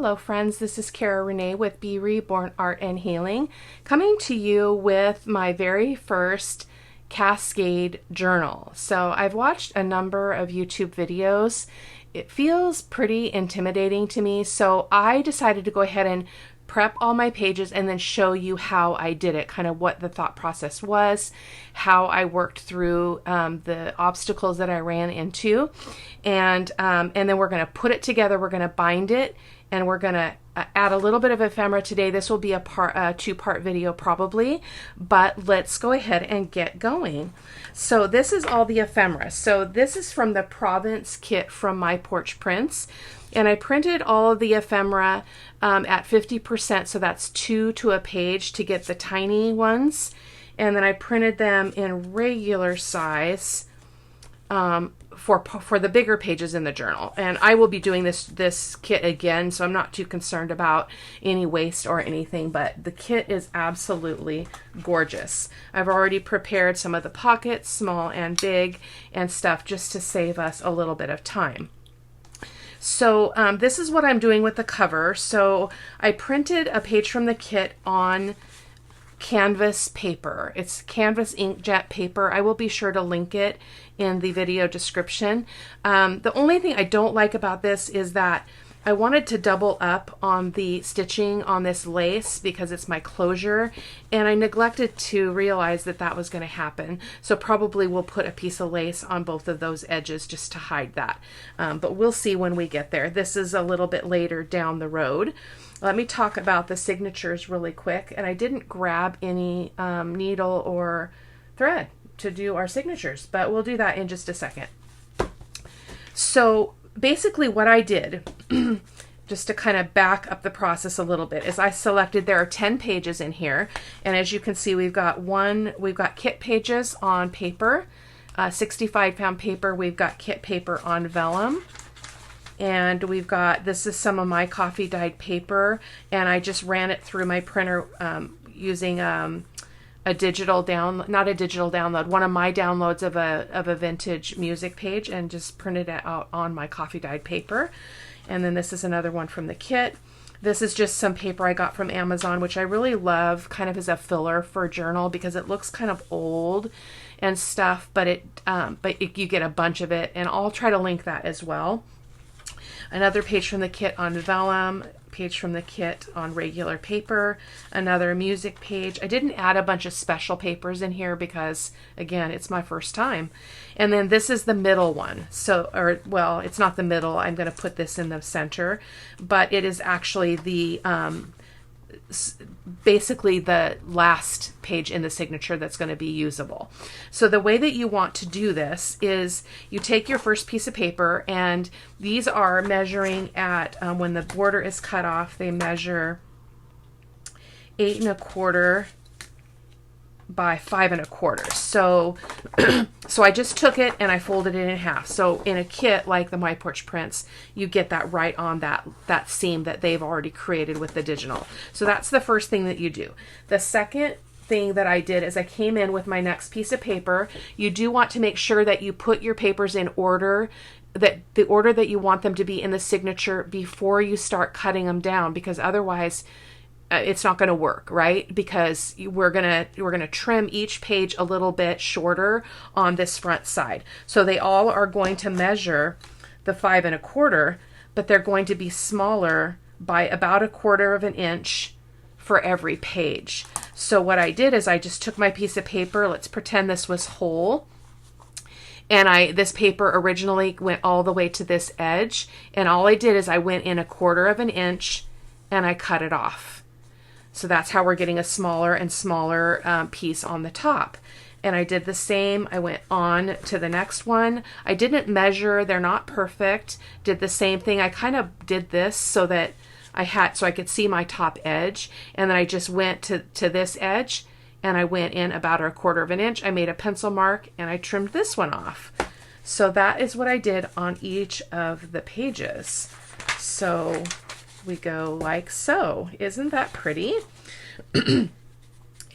Hello friends, this is Cara-Renee with B.Reborn Art and Healing, coming to you with my very first Cascade journal. So I've watched a number of YouTube videos. It feels pretty intimidating to me, so I decided to go ahead and prep all my pages and then show you how I did it, kind of what the thought process was, how I worked through the obstacles that I ran into, and then we're going to put it together, we're going to bind it, and we're going to add a little bit of ephemera today. This will be a two-part video probably, but let's go ahead and get going. So this is all the ephemera. So this is from the Provence kit from My Porch Prints. And I printed all of the ephemera at 50%, so that's 2 to a page to get the tiny ones. And then I printed them in regular size for the bigger pages in the journal. And I will be doing this kit again, so I'm not too concerned about any waste or anything, but the kit is absolutely gorgeous. I've already prepared some of the pockets, small and big, and stuff just to save us a little bit of time. So this is what I'm doing with the cover. So I printed a page from the kit on canvas paper. It's canvas inkjet paper. I will be sure to link it in the video description. The only thing I don't like about this is that I wanted to double up on the stitching on this lace because it's my closure, and I neglected to realize that that was going to happen. So probably we'll put a piece of lace on both of those edges just to hide that. But we'll see when we get there. This is a little bit later down the road. Let me talk about the signatures really quick. And I didn't grab any needle or thread to do our signatures, but we'll do that in just a second. So basically what I did, just to kind of back up the process a little bit, is I selected, there are 10 pages in here, and as you can see, we've got kit pages on paper, 65-pound paper, we've got kit paper on vellum, and we've got, this is some of my coffee dyed paper, and I just ran it through my printer using a digital not a digital download, one of my downloads of a vintage music page, and just printed it out on my coffee dyed paper. And then this is another one from the kit. This is just some paper I got from Amazon, which I really love kind of as a filler for a journal because it looks kind of old and stuff, but you get a bunch of it, and I'll try to link that as well. Another page from the kit on vellum, page from the kit on regular paper, another music page. I didn't add a bunch of special papers in here because, again, it's my first time. And then this is the middle one. So, well, it's not the middle. I'm going to put this in the center, but it is actually the basically the last page in the signature that's going to be usable. So the way that you want to do this is you take your first piece of paper, and these are measuring at, when the border is cut off, they measure 8 1/4 by 5 1/4. So so I just took it and I folded it in half. So in a kit like the My Porch Prints, you get that right on that seam that they've already created with the digital. So that's the first thing that you do. The second thing that I did is I came in with my next piece of paper. You do want to make sure that you put your papers in order, that the order that you want them to be in the signature before you start cutting them down, because otherwise it's not going to work, right? Because we're gonna trim each page a little bit shorter on this front side. So they all are going to measure the 5 1/4, but they're going to be smaller by about 1/4 of an inch for every page. So what I did is I just took my piece of paper. Let's pretend this was whole. And this paper originally went all the way to this edge. And all I did is I went in 1/4 of an inch and I cut it off. So that's how we're getting a smaller and smaller piece on the top. And I did the same. I went on to the next one. I didn't measure. They're not perfect. Did the same thing. I kind of did this so that so I could see my top edge. And then I just went to this edge, and I went in about 1/4 of an inch. I made a pencil mark, and I trimmed this one off. So that is what I did on each of the pages. So we go like so. Isn't that pretty?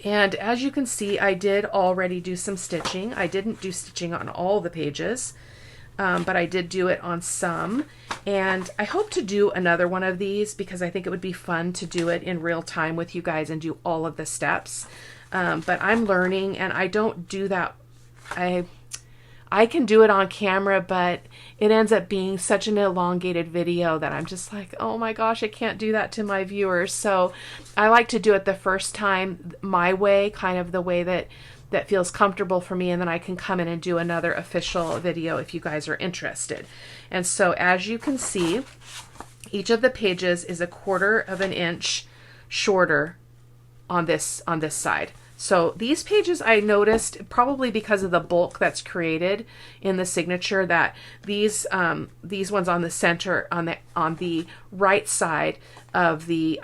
And as you can see, I did already do some stitching. I didn't do stitching on all the pages. but I did do it on some. And I hope to do another one of these because I think it would be fun to do it in real time with you guys and do all of the steps. But I'm learning, and I don't do that. I can do it on camera, but it ends up being such an elongated video that I'm just like, oh my gosh, I can't do that to my viewers. So I like to do it the first time my way, kind of the way that feels comfortable for me, and then I can come in and do another official video if you guys are interested. And so as you can see, each of the pages is 1/4 inch shorter on this side. So these pages, I noticed, probably because of the bulk that's created in the signature, that these ones on the center, on the right side of the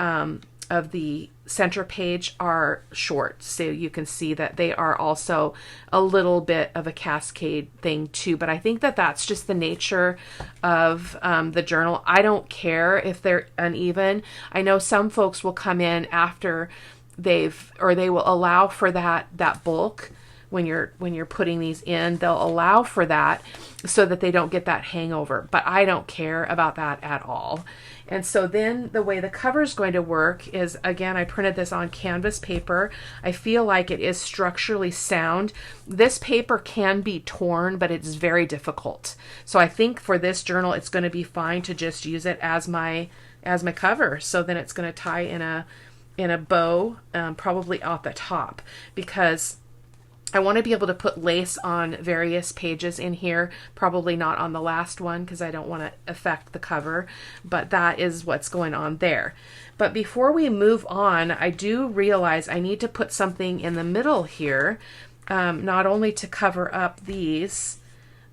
center page are short. So you can see that they are also a little bit of a cascade thing too. But I think that that's just the nature of the journal. I don't care if they're uneven. I know some folks will come in after they will allow for that bulk when you're putting these in. They'll allow for that so that they don't get that hangover, but I don't care about that at all. And so then the way the cover is going to work is, again, I printed this on canvas paper. I feel like it is structurally sound. This paper can be torn, but it's very difficult. So I think for this journal, it's going to be fine to just use it as my cover. So then it's going to tie in a bow, probably at the top, because I want to be able to put lace on various pages in here, probably not on the last one because I don't want to affect the cover, but that is what's going on there. But before we move on, I do realize I need to put something in the middle here, not only to cover up these,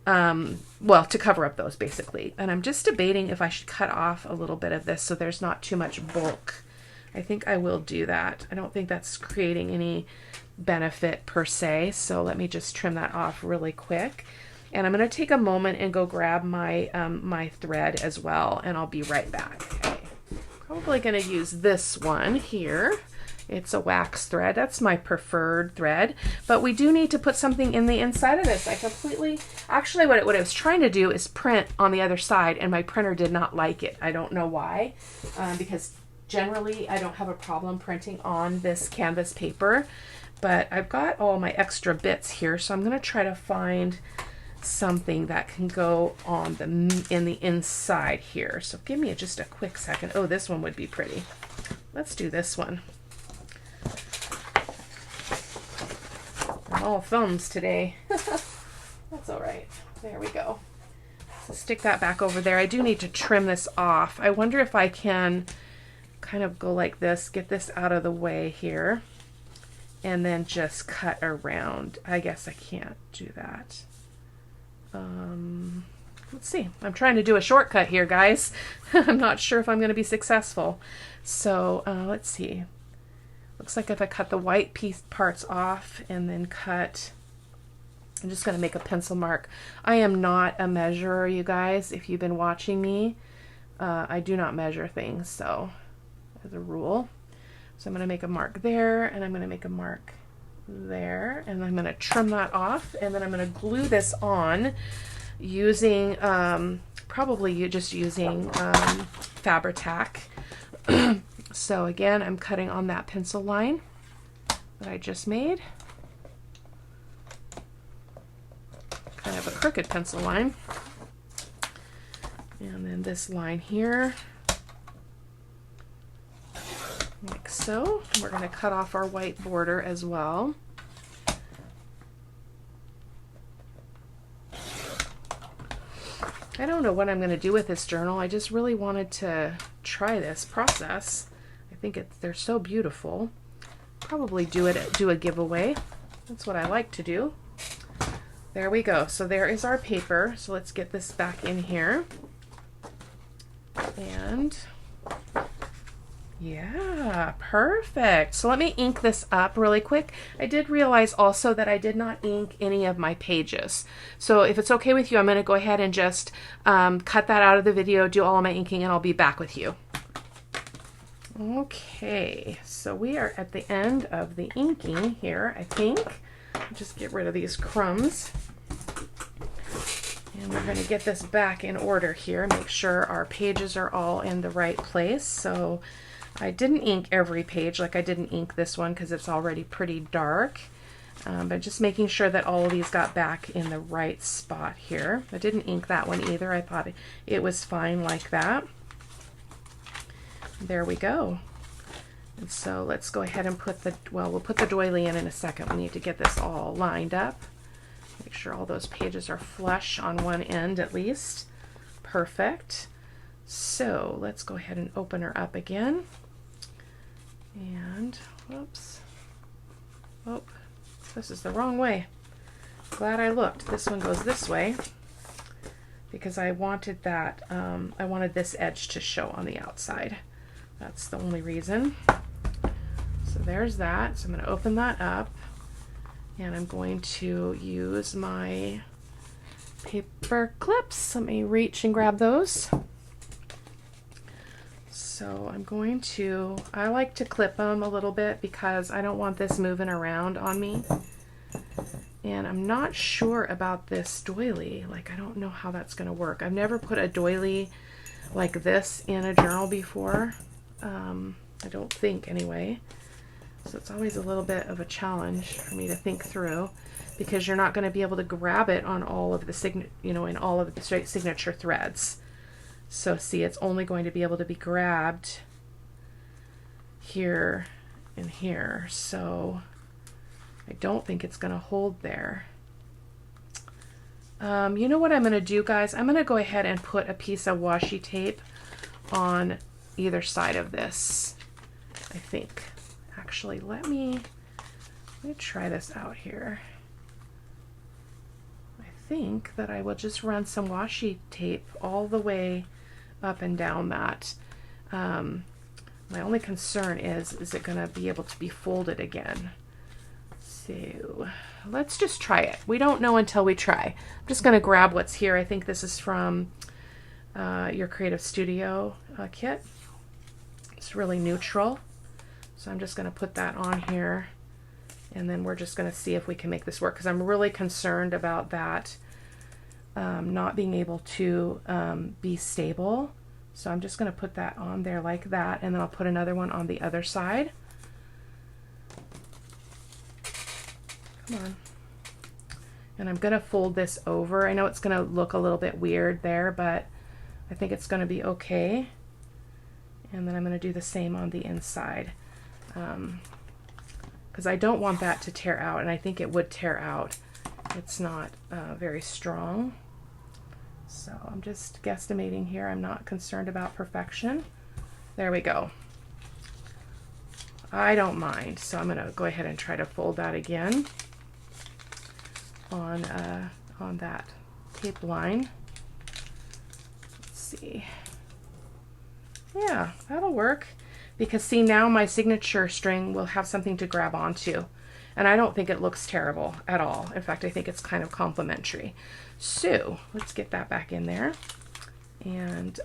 well, to cover up those basically. And I'm just debating if I should cut off a little bit of this so there's not too much bulk. I think I will do that. I don't think that's creating any benefit per se, so let me just trim that off really quick. And I'm going to take a moment and go grab my my thread as well, and I'll be right back. Okay. Probably going to use this one here. It's a wax thread. That's my preferred thread, but we do need to put something in the inside of this. Actually what I was trying to do is print on the other side, and my printer did not like it. I don't know why, because generally I don't have a problem printing on this canvas paper, but I've got all my extra bits here, so I'm going to try to find something that can go on in the inside here. So give me just a quick second. Oh, this one would be pretty. Let's do this one. I'm all thumbs today. That's all right. There we go. So stick that back over there. I do need to trim this off. I wonder if I can kind of go like this, get this out of the way here, and then just cut around. I guess I can't do that. Let's see. I'm trying to do a shortcut here, guys. I'm not sure if I'm going to be successful. So let's see. Looks like if I cut the white piece parts off and then cut, I'm just going to make a pencil mark. I am not a measurer, you guys. If you've been watching me, I do not measure things, so as a rule. So I'm going to make a mark there, and I'm going to make a mark there, and I'm going to trim that off, and then I'm going to glue this on using, probably just using Fabri-Tac. So again, I'm cutting on that pencil line that I just made. Kind of a crooked pencil line. And then this line here, like so. We're going to cut off our white border as well. I don't know what I'm going to do with this journal. I just really wanted to try this process. I think they're so beautiful. Probably do a giveaway. That's what I like to do. There we go. So there is our paper. So let's get this back in here. And yeah, perfect. So let me ink this up really quick. I did realize also that I did not ink any of my pages. So if it's okay with you, I'm going to go ahead and just cut that out of the video, do all of my inking, and I'll be back with you. Okay, so we are at the end of the inking here, I think. Just get rid of these crumbs. And we're going to get this back in order here, make sure our pages are all in the right place. So I didn't ink every page, like I didn't ink this one because it's already pretty dark. But just making sure that all of these got back in the right spot here. I didn't ink that one either. I thought it was fine like that. There we go. And so let's go ahead and put the, well, we'll put the doily in a second. We need to get this all lined up. Make sure all those pages are flush on one end at least. Perfect. So let's go ahead and open her up again. And, whoops. Oh, this is the wrong way. Glad I looked. This one goes this way because I wanted that, I wanted this edge to show on the outside. That's the only reason. So there's that. So I'm going to open that up and I'm going to use my paper clips. Let me reach and grab those. So I'm going to, I like to clip them a little bit because I don't want this moving around on me. And I'm not sure about this doily. Like, I don't know how that's going to work. I've never put a doily like this in a journal before. I don't think anyway. So it's always a little bit of a challenge for me to think through because you're not going to be able to grab it on all of the in all of the straight signature threads. So see, it's only going to be able to be grabbed here and here. So I don't think it's going to hold there. You know what I'm going to do, guys? I'm going to go ahead and put a piece of washi tape on either side of this, I think. Actually, let me try this out here. I think that I will just run some washi tape all the way up and down that. My only concern is it going to be able to be folded again? So let's just try it. We don't know until we try. I'm just going to grab what's here. I think this is from your Creative Studio kit. It's really neutral. So I'm just going to put that on here and then we're just going to see if we can make this work because I'm really concerned about that not being able to be stable. So I'm just going to put that on there like that and then I'll put another one on the other side. Come on. And I'm going to fold this over. I know it's going to look a little bit weird there, but I think it's going to be okay. And then I'm going to do the same on the inside because I don't want that to tear out, and I think it would tear out. It's not very strong. So I'm just guesstimating here. I'm not concerned about perfection. There we go. I don't mind. So I'm going to go ahead and try to fold that again on that tape line. Let's see. Yeah, that'll work. Because see, now my signature string will have something to grab onto. And I don't think it looks terrible at all. In fact, I think it's kind of complimentary. So let's get that back in there. And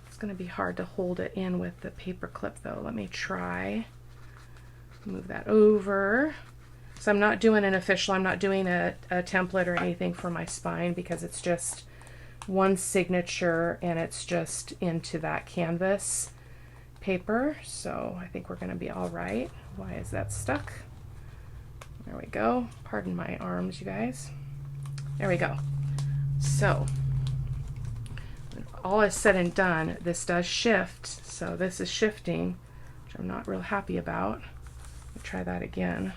it's going to be hard to hold it in with the paper clip though. Let me try. Move that over. So I'm not doing an official, I'm not doing a template or anything for my spine because it's just one signature and it's just into that canvas paper. So I think we're going to be all right. Why is that stuck? There we go. Pardon my arms, you guys. There we go. So when all is said and done, this does shift. So this is shifting, which I'm not real happy about. Let me try that again.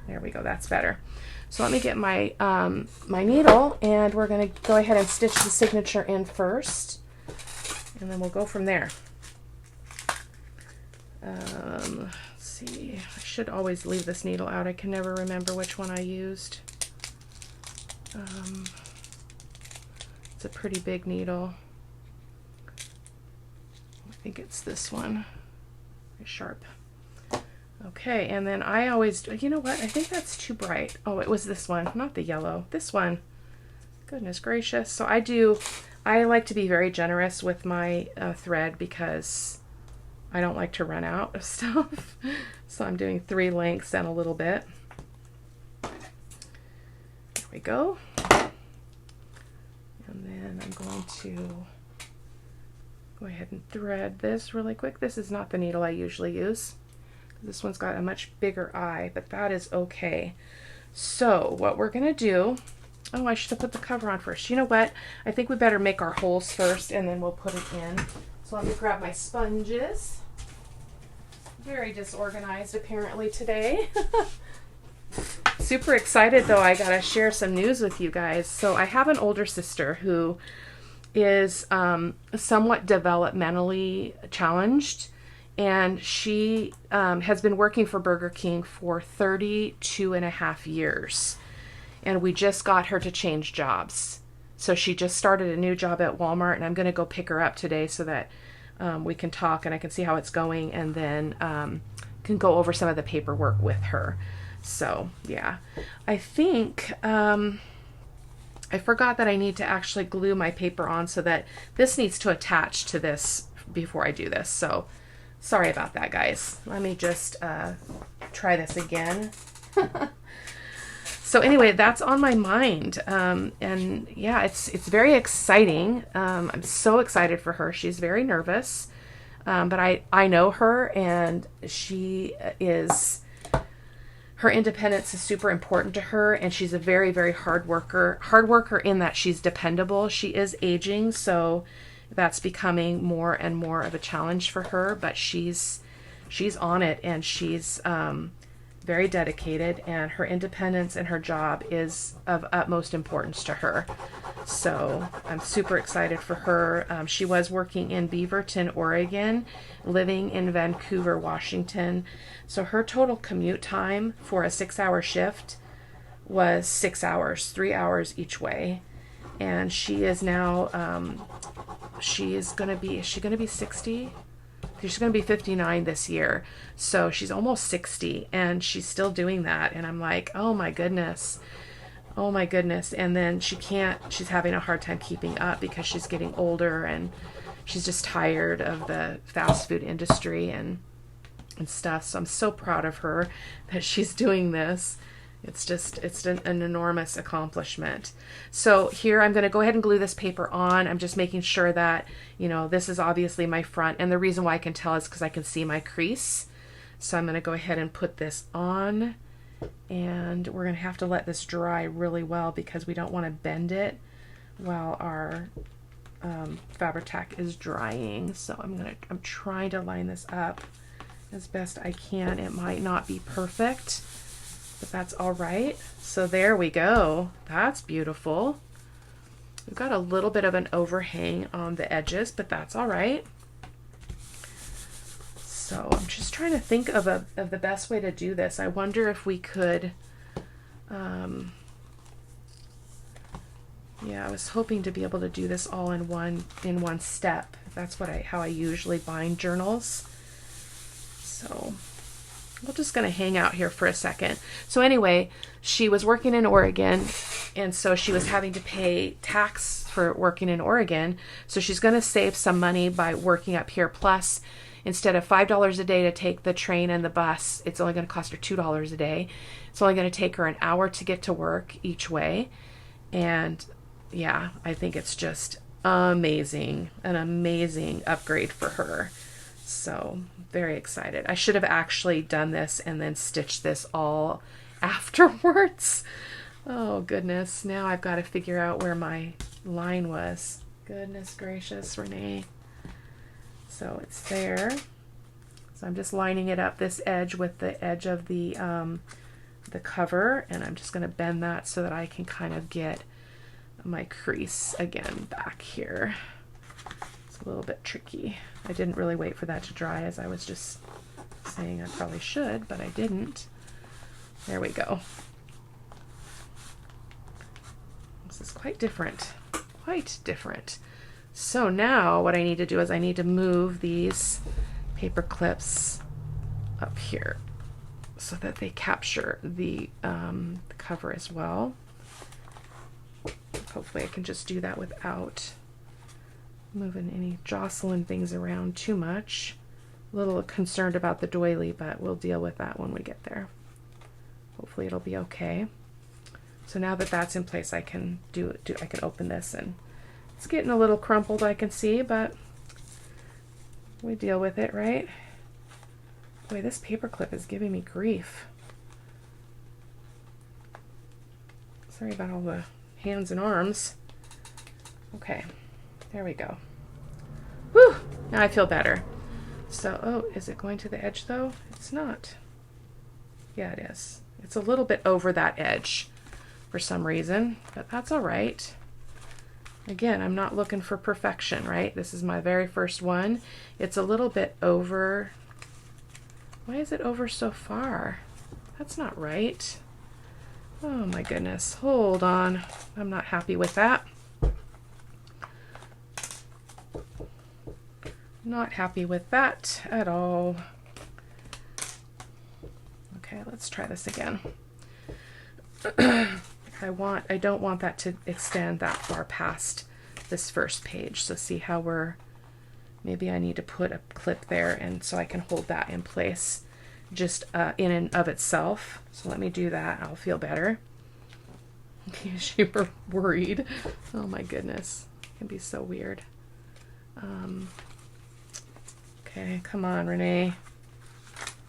There we go, that's better. So let me get my my needle and we're going to go ahead and stitch the signature in first and then we'll go from there. Let's see, I should always leave this needle out. I can never remember which one I used. It's a pretty big needle. I think it's this one. Very sharp. Okay, and then I always, you know what, I think that's too bright. Oh, it was this one, not the yellow, this one. Goodness gracious. So I like to be very generous with my thread because I don't like to run out of stuff. So I'm doing 3 lengths and a little bit. There we go. And then I'm going to go ahead and thread this really quick. This is not the needle I usually use. This one's got a much bigger eye, but that is okay. So what we're gonna do, oh, I should have put the cover on first. You know what? I think we better make our holes first and then we'll put it in. So let me grab my sponges. Very disorganized apparently today. Super excited though, I gotta share some news with you guys. So I have an older sister who is somewhat developmentally challenged, and she has been working for Burger King for 32.5 years. And we just got her to change jobs. So she just started a new job at Walmart, and I'm going to go pick her up today so that we can talk and I can see how it's going, and then can go over some of the paperwork with her. So yeah, I think I forgot that I need to actually glue my paper on, so that this needs to attach to this before I do this. So sorry about that, guys. Let me just try this again. So anyway, that's on my mind, and yeah, it's very exciting. I'm so excited for her. She's very nervous, but I know her, and her independence is super important to her, and she's a very, very hard worker in that she's dependable. She is aging, so that's becoming more and more of a challenge for her, but she's on it, and she's very dedicated, and her independence and her job is of utmost importance to her. So I'm super excited for her. She was working in Beaverton, Oregon, living in Vancouver, Washington. So her total commute time for a 6-hour shift was 6 hours, 3 hours each way. And she is now, is she going to be 60? She's going to be 59 this year. So she's almost 60 and she's still doing that. And I'm like, oh my goodness. Oh my goodness. And then she's having a hard time keeping up because she's getting older and she's just tired of the fast food industry and stuff. So I'm so proud of her that she's doing this. It's an enormous accomplishment. So here I'm going to go ahead and glue this paper on. I'm just making sure that, this is obviously my front. And the reason why I can tell is because I can see my crease. So I'm going to go ahead and put this on. And we're going to have to let this dry really well because we don't want to bend it while our Fabri-Tac is drying. So I'm trying to line this up as best I can. It might not be perfect, but that's all right. So there we go. That's beautiful. We've got a little bit of an overhang on the edges, but that's all right. So I'm just trying to think of the best way to do this. I wonder if we could, yeah, I was hoping to be able to do this all in one step. That's how I usually bind journals. So we're just going to hang out here for a second. So anyway, she was working in Oregon, and so she was having to pay tax for working in Oregon. So she's going to save some money by working up here. Plus, instead of $5 a day to take the train and the bus, it's only going to cost her $2 a day. It's only going to take her an hour to get to work each way. And yeah, I think it's just amazing, an amazing upgrade for her. So very excited. I should have actually done this and then stitched this all afterwards. Oh goodness, now I've got to figure out where my line was. Goodness gracious, Renee. So it's there. So I'm just lining it up, this edge with the edge of the cover, and I'm just going to bend that so that I can kind of get my crease again back here. It's a little bit tricky. I didn't really wait for that to dry, as I was just saying I probably should, but I didn't. There we go. This is quite different. Quite different. So now what I need to do is I need to move these paper clips up here so that they capture the cover as well. Hopefully I can just do that without moving jostling things around too much. A little concerned about the doily, but we'll deal with that when we get there. Hopefully it'll be okay. So now that that's in place, I can I can open this, and it's getting a little crumpled, I can see, but we deal with it, right? Boy, this paper clip is giving me grief. Sorry about all the hands and arms. Okay, there we go. Whew, now I feel better. So, oh, is it going to the edge though? It's not. Yeah, it is. It's a little bit over that edge for some reason, but that's all right. Again, I'm not looking for perfection, right? This is my very first one. It's a little bit over. Why is it over so far? That's not right. Oh my goodness, hold on. I'm not happy with that. Not happy with that at all. Okay, let's try this again. I don't want that to extend that far past this first page. So see how maybe I need to put a clip there, and so I can hold that in place just in and of itself. So let me do that. I'll feel better. You were worried. Oh my goodness. It can be so weird. Okay, come on, Renee.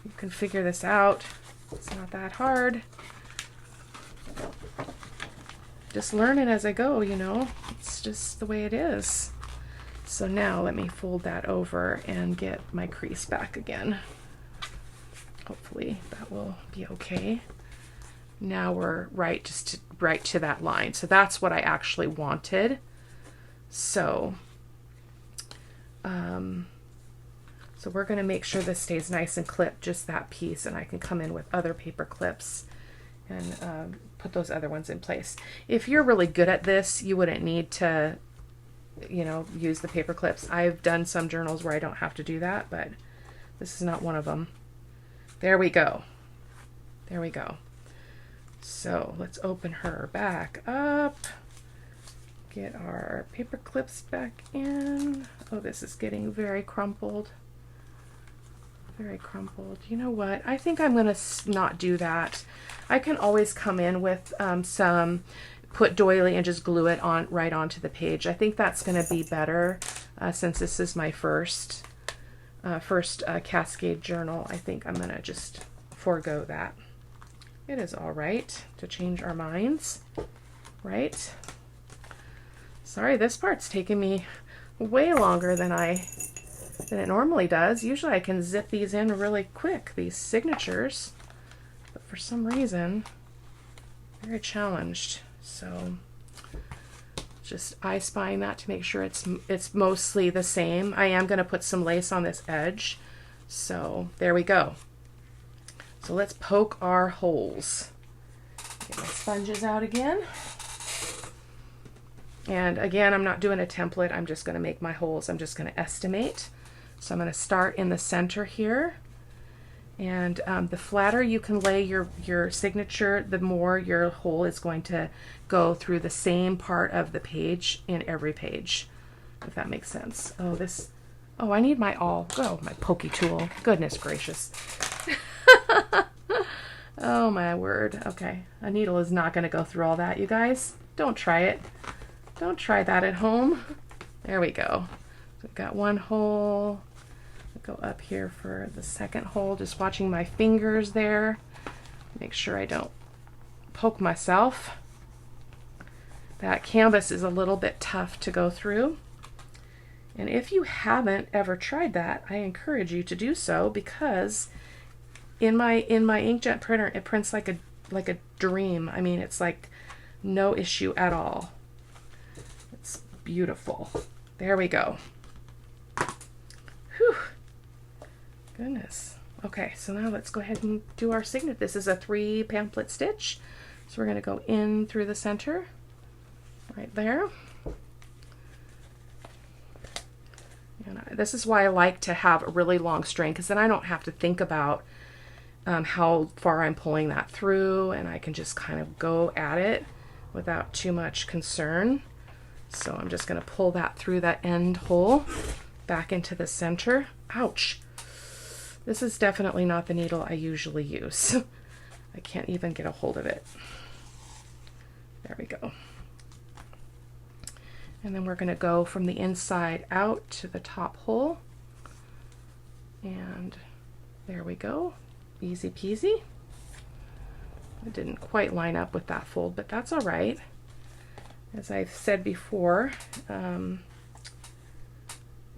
You can figure this out. It's not that hard. Just learning as I go, you know. It's just the way it is. So now let me fold that over and get my crease back again. Hopefully that will be okay. Now we're right to that line. So that's what I actually wanted. So so we're going to make sure this stays nice and clipped, just that piece, and I can come in with other paper clips and put those other ones in place. If you're really good at this, you wouldn't need to, you know, use the paper clips. I've done some journals where I don't have to do that, but this is not one of them. There we go. There we go. So let's open her back up. Get our paper clips back in. Oh, this is getting very crumpled. Very crumpled. You know what? I think I'm going to not do that. I can always come in with put doily and just glue it on right onto the page. I think that's going to be better since this is my first Cascade journal. I think I'm going to just forego that. It is all right to change our minds, right? Sorry, this part's taking me way longer than it normally does. Usually I can zip these in really quick, these signatures, but for some reason, very challenged. So just eye spying that to make sure it's mostly the same. I am going to put some lace on this edge. So there we go. So let's poke our holes. Get my sponges out again. And again, I'm not doing a template. I'm just going to make my holes. I'm just going to estimate. So I'm going to start in the center here. And the flatter you can lay your signature, the more your hole is going to go through the same part of the page in every page, if that makes sense. Oh, I need my my pokey tool. Goodness gracious. Oh my word. Okay, a needle is not going to go through all that, you guys. Don't try it. Don't try that at home. There we go. So we've got one hole. I'll go up here for the second hole, just watching my fingers there. Make sure I don't poke myself. That canvas is a little bit tough to go through. And if you haven't ever tried that, I encourage you to do so, because in my inkjet printer, it prints like a dream. I mean, it's like no issue at all. It's beautiful. There we go. Whew. Goodness. Okay, so now let's go ahead and do our signet. This is a 3 pamphlet stitch. So we're going to go in through the center, right there. And this is why I like to have a really long string, because then I don't have to think about how far I'm pulling that through, and I can just kind of go at it without too much concern. So I'm just going to pull that through that end hole back into the center. Ouch. This is definitely not the needle I usually use. I can't even get a hold of it. There we go. And then we're going to go from the inside out to the top hole. And there we go. Easy peasy. It didn't quite line up with that fold, but that's all right. As I've said before,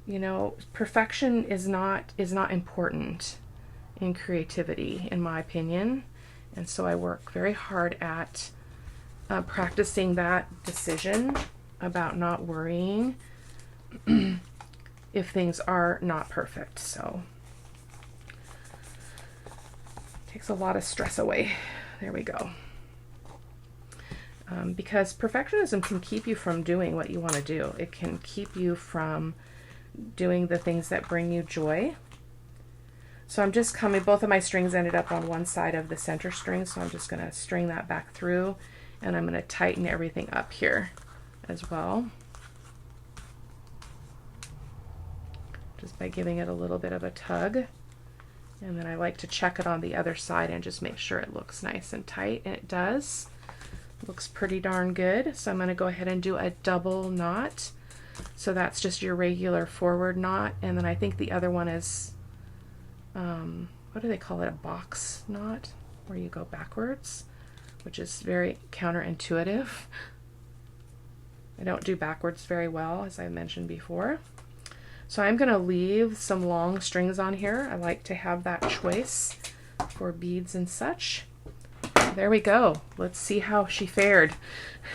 you know, perfection is not important in creativity, in my opinion. And so I work very hard at practicing that decision about not worrying if things are not perfect. So it takes a lot of stress away. There we go. Because perfectionism can keep you from doing what you want to do. It can keep you from doing the things that bring you joy. So I'm just coming, both of my strings ended up on one side of the center string, so I'm just going to string that back through, and I'm going to tighten everything up here as well, just by giving it a little bit of a tug. And then I like to check it on the other side and just make sure it looks nice and tight, and it does. Looks pretty darn good. So I'm going to go ahead and do a double knot. So that's just your regular forward knot, and then I think the other one is, what do they call it, a box knot, where you go backwards, which is very counterintuitive. I don't do backwards very well, as I mentioned before. So I'm going to leave some long strings on here. I like to have that choice for beads and such. There we go. Let's see how she fared.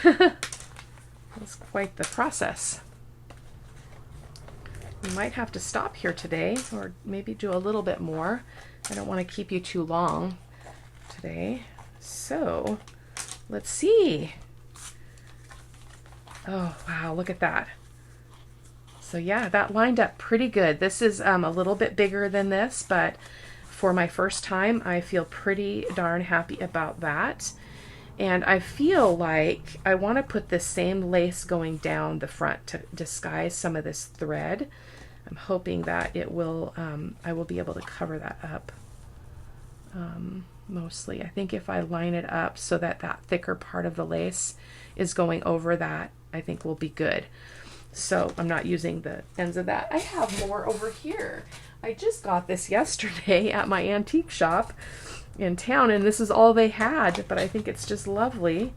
That's quite the process. We might have to stop here today, or maybe do a little bit more. I don't want to keep you too long today. So let's see. Oh, wow, look at that. So yeah, that lined up pretty good. This is a little bit bigger than this, but for my first time, I feel pretty darn happy about that. And I feel like I want to put the same lace going down the front to disguise some of this thread. I'm hoping that it will, I will be able to cover that up mostly. I think if I line it up so that that thicker part of the lace is going over that, I think will be good. So I'm not using the ends of that. I have more over here. I just got this yesterday at my antique shop in town, and this is all they had, but I think it's just lovely.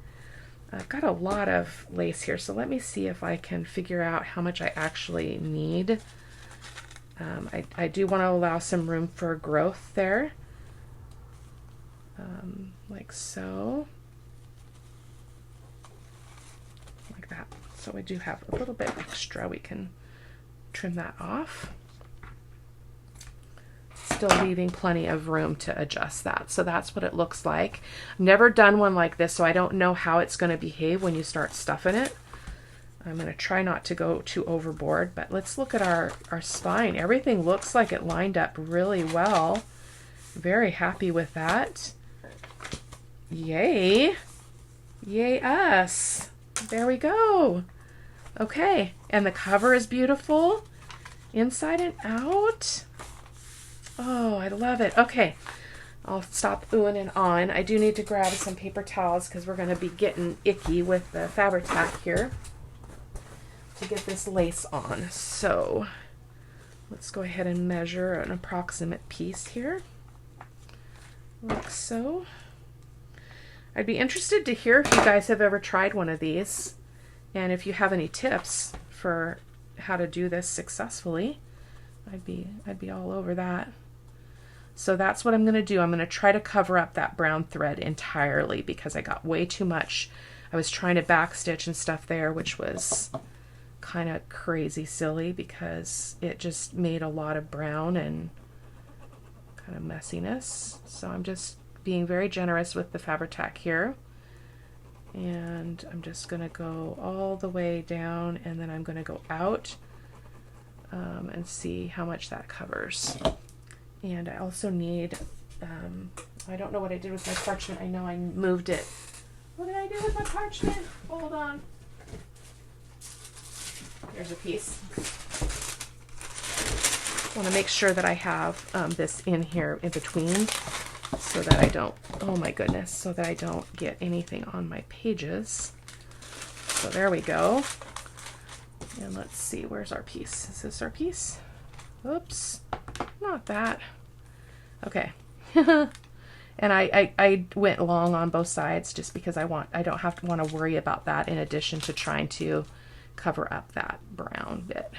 I've got a lot of lace here, so let me see if I can figure out how much I actually need. I do want to allow some room for growth there, like so, like that. So we do have a little bit extra. We can trim that off. Still leaving plenty of room to adjust that. So that's what it looks like. I've never done one like this, so I don't know how it's going to behave when you start stuffing it. I'm going to try not to go too overboard, but let's look at our spine. Everything looks like it lined up really well. Very happy with that. Yay. Yay us. There we go. Okay, and the cover is beautiful, inside and out. Oh, I love it. Okay, I'll stop oohing and ahhing. I do need to grab some paper towels because we're going to be getting icky with the Fabri-Tac here to get this lace on. So let's go ahead and measure an approximate piece here, like so. I'd be interested to hear if you guys have ever tried one of these, and if you have any tips for how to do this successfully. I'd be all over that. So that's what I'm going to do. I'm going to try to cover up that brown thread entirely because I got way too much. I was trying to backstitch and stuff there, which was kind of crazy silly because it just made a lot of brown and kind of messiness. So I'm just being very generous with the Fabri-Tac here. And I'm just going to go all the way down, and then I'm going to go out and see how much that covers. And I also need, I don't know what I did with my parchment. I know I moved it. What did I do with my parchment? Hold on. Here's a piece. want to make sure that I have this in here in between so that I don't, oh my goodness, so that I don't get anything on my pages. So there we go. And let's see, where's our piece? Is this our piece? Oops, not that. Okay. And I went long on both sides just because I don't want to worry about that in addition to trying to cover up that brown bit.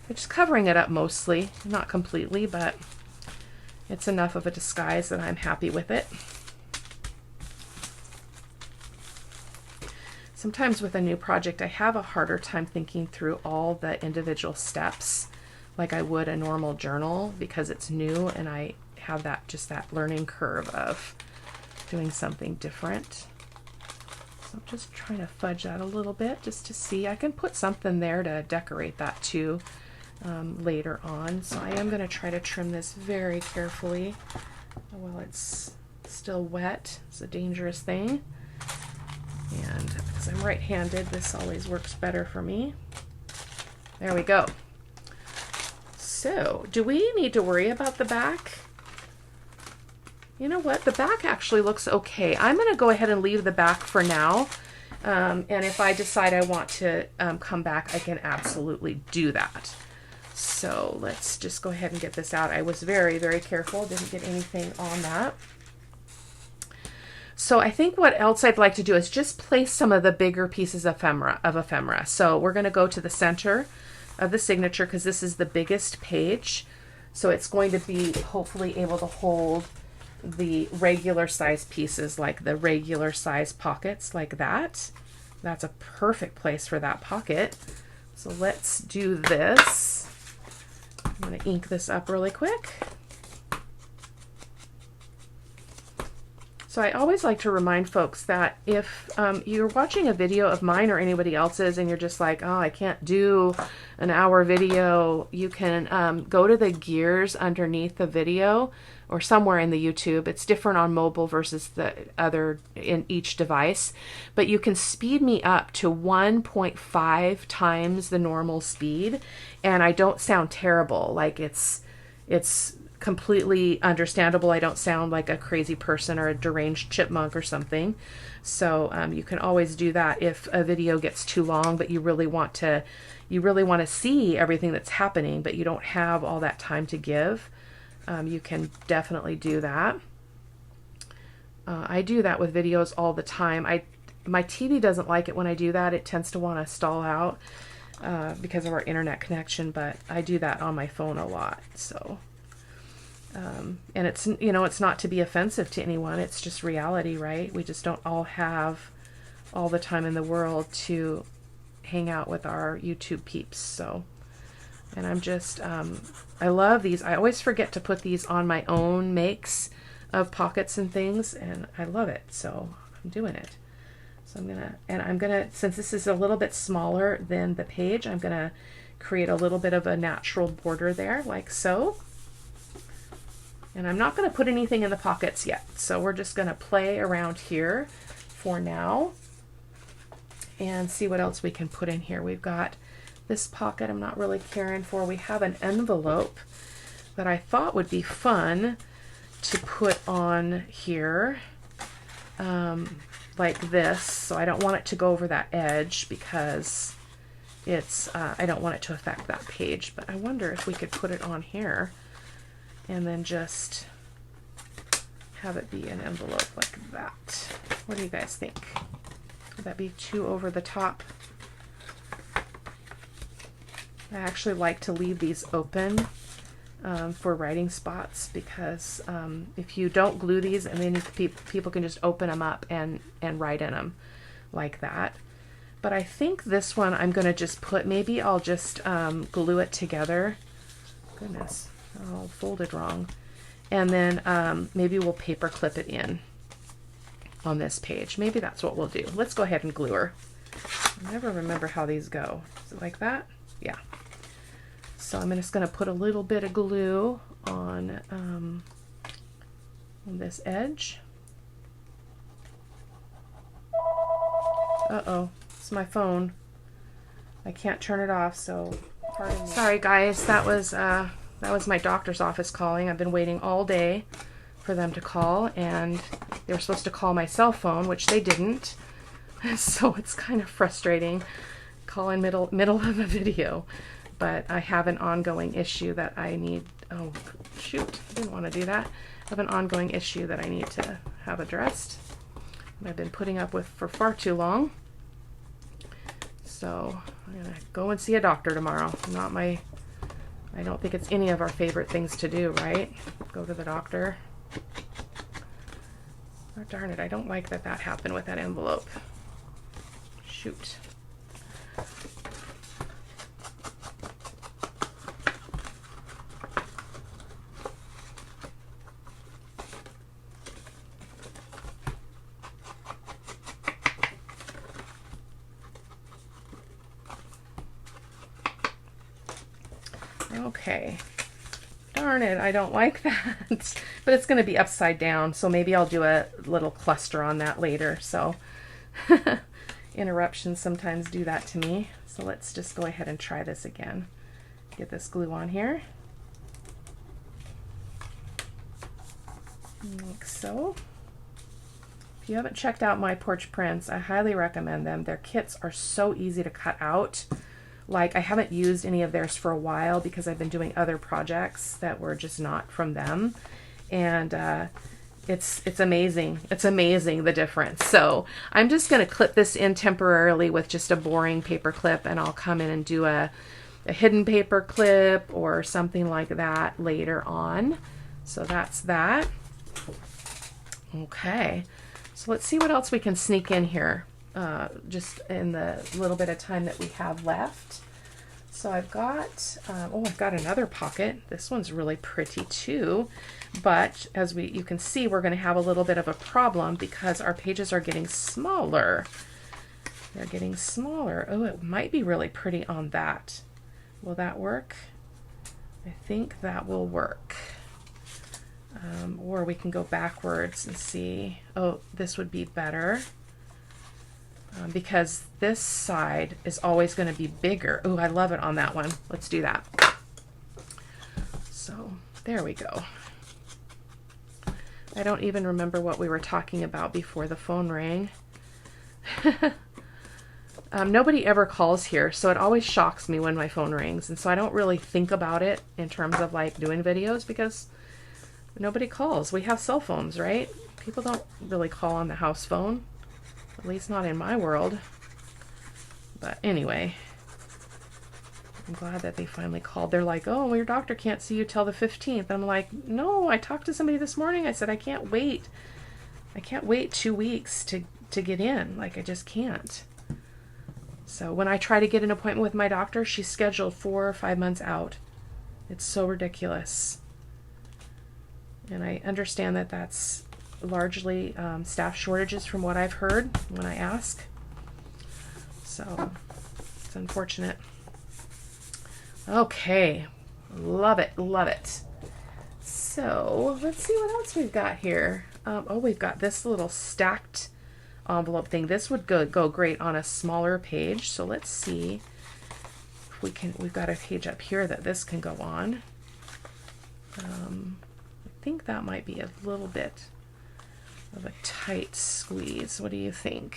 I'm just covering it up mostly, not completely, but it's enough of a disguise that I'm happy with it. Sometimes with a new project, I have a harder time thinking through all the individual steps like I would a normal journal because it's new and I have that learning curve of doing something different. So I'm just trying to fudge that a little bit just to see. I can put something there to decorate that too later on. So I am going to try to trim this very carefully while it's still wet. It's a dangerous thing. And because I'm right-handed, this always works better for me. There we go. So, do we need to worry about the back? You know what? The back actually looks okay. I'm going to go ahead and leave the back for now. And if I decide I want to come back, I can absolutely do that. So let's just go ahead and get this out. I was very, very careful. Didn't get anything on that. So I think what else I'd like to do is just place some of the bigger pieces of ephemera. So we're going to go to the center of the signature because this is the biggest page. So it's going to be hopefully able to hold the regular size pieces, like the regular size pockets like that. That's a perfect place for that pocket. So let's do this. I'm going to ink this up really quick. So I always like to remind folks that if you're watching a video of mine or anybody else's and you're just like, oh, I can't do an hour video, you can go to the gears underneath the video or somewhere in the YouTube. It's different on mobile versus the other in each device, but you can speed me up to 1.5 times the normal speed and I don't sound terrible. Like it's completely understandable. I don't sound like a crazy person or a deranged chipmunk or something. So you can always do that if a video gets too long, but you really want to see everything that's happening, but you don't have all that time to give. You can definitely do that. I do that with videos all the time. My TV doesn't like it when I do that. It tends to want to stall out because of our internet connection, but I do that on my phone a lot. So. And it's, you know, it's not to be offensive to anyone. It's just reality, right? We just don't all have all the time in the world to hang out with our YouTube peeps. So, and I'm just, I love these. I always forget to put these on my own makes of pockets and things, and I love it. So I'm doing it. So I'm gonna, since this is a little bit smaller than the page, I'm gonna create a little bit of a natural border there, like so. And I'm not going to put anything in the pockets yet. So we're just going to play around here for now and see what else we can put in here. We've got this pocket I'm not really caring for. We have an envelope that I thought would be fun to put on here like this. So I don't want it to go over that edge because it's, I don't want it to affect that page. But I wonder if we could put it on here. And then just have it be an envelope like that. What do you guys think? Would that be too over the top? I actually like to leave these open for writing spots because if you don't glue these, and then people can just open them up and write in them like that. But I think this one I'm going to just put, maybe I'll just glue it together. Goodness. Oh, folded wrong. And then maybe we'll paper clip it in on this page. Maybe that's what we'll do. Let's go ahead and glue her. I never remember how these go. Is it like that? Yeah. So I'm just going to put a little bit of glue on this edge. Uh-oh, it's my phone. I can't turn it off, so pardon me. Sorry guys, that was that was my doctor's office calling. I've been waiting all day for them to call, and they were supposed to call my cell phone, which they didn't. So it's kind of frustrating. Call in middle of a video. But I have an ongoing issue that I need, oh shoot, I didn't want to do that. I have an ongoing issue that I need to have addressed. I've been putting up with for far too long. So I'm gonna go and see a doctor tomorrow. I don't think it's any of our favorite things to do, right? Go to the doctor. Oh, darn it, I don't like that happened with that envelope. Shoot. Okay. Darn it, I don't like that. But it's going to be upside down, so maybe I'll do a little cluster on that later. So interruptions sometimes do that to me. So let's just go ahead and try this again. Get this glue on here. Like so. If you haven't checked out My Porch Prints, I highly recommend them. Their kits are so easy to cut out. Like, I haven't used any of theirs for a while because I've been doing other projects that were just not from them. And it's amazing. It's amazing the difference. So I'm just going to clip this in temporarily with just a boring paper clip, and I'll come in and do a hidden paper clip or something like that later on. So that's that. Okay. So let's see what else we can sneak in here. Just in the little bit of time that we have left. So I've got, I've got another pocket. This one's really pretty too, but as you can see, we're going to have a little bit of a problem because our pages are getting smaller. They're getting smaller. Oh, it might be really pretty on that. Will that work? I think that will work. Or we can go backwards and see. Oh, this would be better. Because this side is always going to be bigger. Oh, I love it on that one. Let's do that. So there we go. I don't even remember what we were talking about before the phone rang. Nobody ever calls here, so it always shocks me when my phone rings. And so I don't really think about it in terms of like doing videos because nobody calls. We have cell phones, right? People don't really call on the house phone. At least not in my world. But anyway, I'm glad that they finally called. They're like, oh, well, your doctor can't see you till the 15th. I'm like, no, I talked to somebody this morning. I said, I can't wait. I can't wait 2 weeks to get in. Like, I just can't. So when I try to get an appointment with my doctor, she's scheduled 4 or 5 months out. It's so ridiculous. And I understand that that's largely staff shortages from what I've heard when I ask. So it's unfortunate. Okay, love it, love it. So let's see what else we've got here. Oh, we've got this little stacked envelope thing. This would go great on a smaller page. So let's see if we can. We've got a page up here that this can go on. I think that might be a little bit of a tight squeeze. What do you think?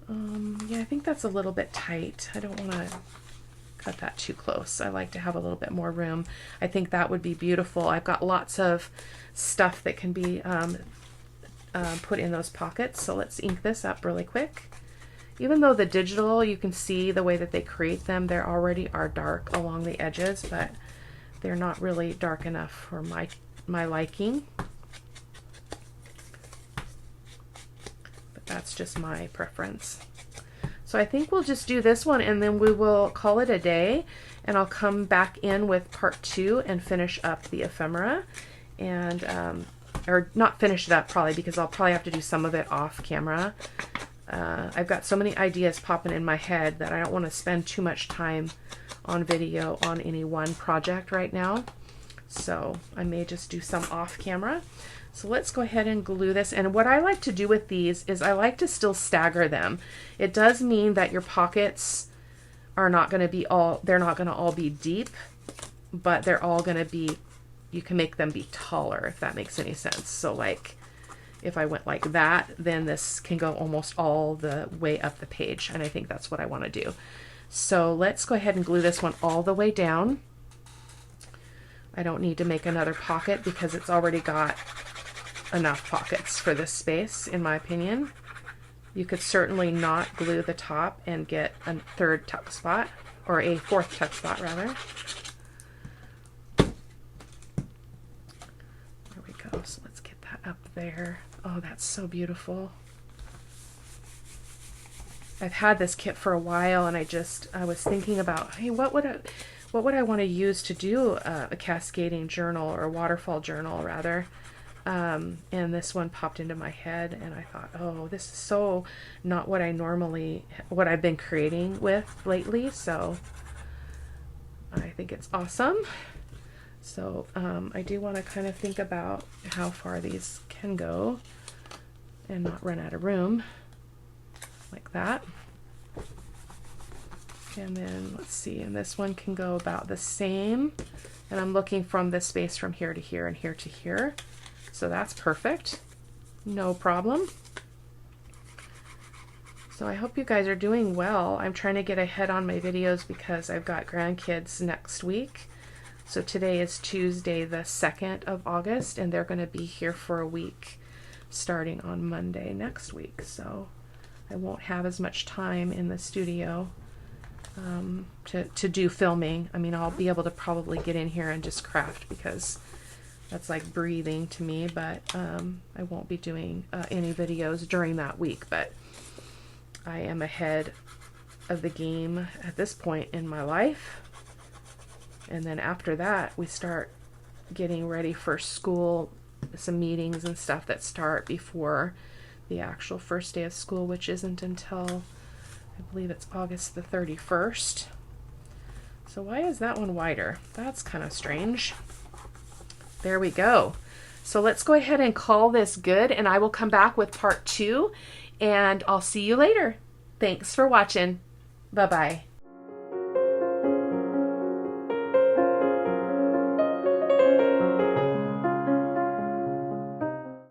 Yeah, I think that's a little bit tight. I don't want to cut that too close. I like to have a little bit more room. I think that would be beautiful. I've got lots of stuff that can be put in those pockets. So let's ink this up really quick. Even though the digital, you can see the way that they create them, they already are dark along the edges, but they're not really dark enough for my liking. But that's just my preference. So I think we'll just do this one and then we will call it a day, and I'll come back in with part 2 and finish up the ephemera, and or not finish it up probably, because I'll probably have to do some of it off camera. I've got so many ideas popping in my head that I don't want to spend too much time on video on any one project right now. So I may just do some off camera. So let's go ahead and glue this. And what I like to do with these is I like to still stagger them. It does mean that your pockets are not going to be all, they're not going to all be deep, but they're all going to be, you can make them be taller, if that makes any sense. So like if I went like that, then this can go almost all the way up the page, and I think that's what I want to do. So let's go ahead and glue this one all the way down. I don't need to make another pocket because it's already got enough pockets for this space, in my opinion. You could certainly not glue the top and get a third tuck spot, or a fourth tuck spot rather. There we go. So let's get that up there. Oh, that's so beautiful. I've had this kit for a while, and I was thinking about, hey, what would I want to use to do a cascading journal, or a waterfall journal rather. And this one popped into my head, and I thought, oh, this is so not what what I've been creating with lately. So I think it's awesome. So I do want to kind of think about how far these can go and not run out of room, like that. And then let's see, and this one can go about the same, and I'm looking from this space from here to here and here to here, so that's perfect, no problem. So I hope you guys are doing well. I'm trying to get ahead on my videos because I've got grandkids next week. So today is Tuesday the 2nd of August, and they're going to be here for a week starting on Monday next week. So I won't have as much time in the studio to do filming. I mean, I'll be able to probably get in here and just craft because that's like breathing to me, but I won't be doing any videos during that week. But I am ahead of the game at this point in my life. And then after that, we start getting ready for school, some meetings and stuff that start before the actual first day of school, which isn't until, I believe it's August the 31st. So why is that one wider? That's kind of strange. There we go. So let's go ahead and call this good, and I will come back with part 2, and I'll see you later. Thanks for watching. Bye-bye.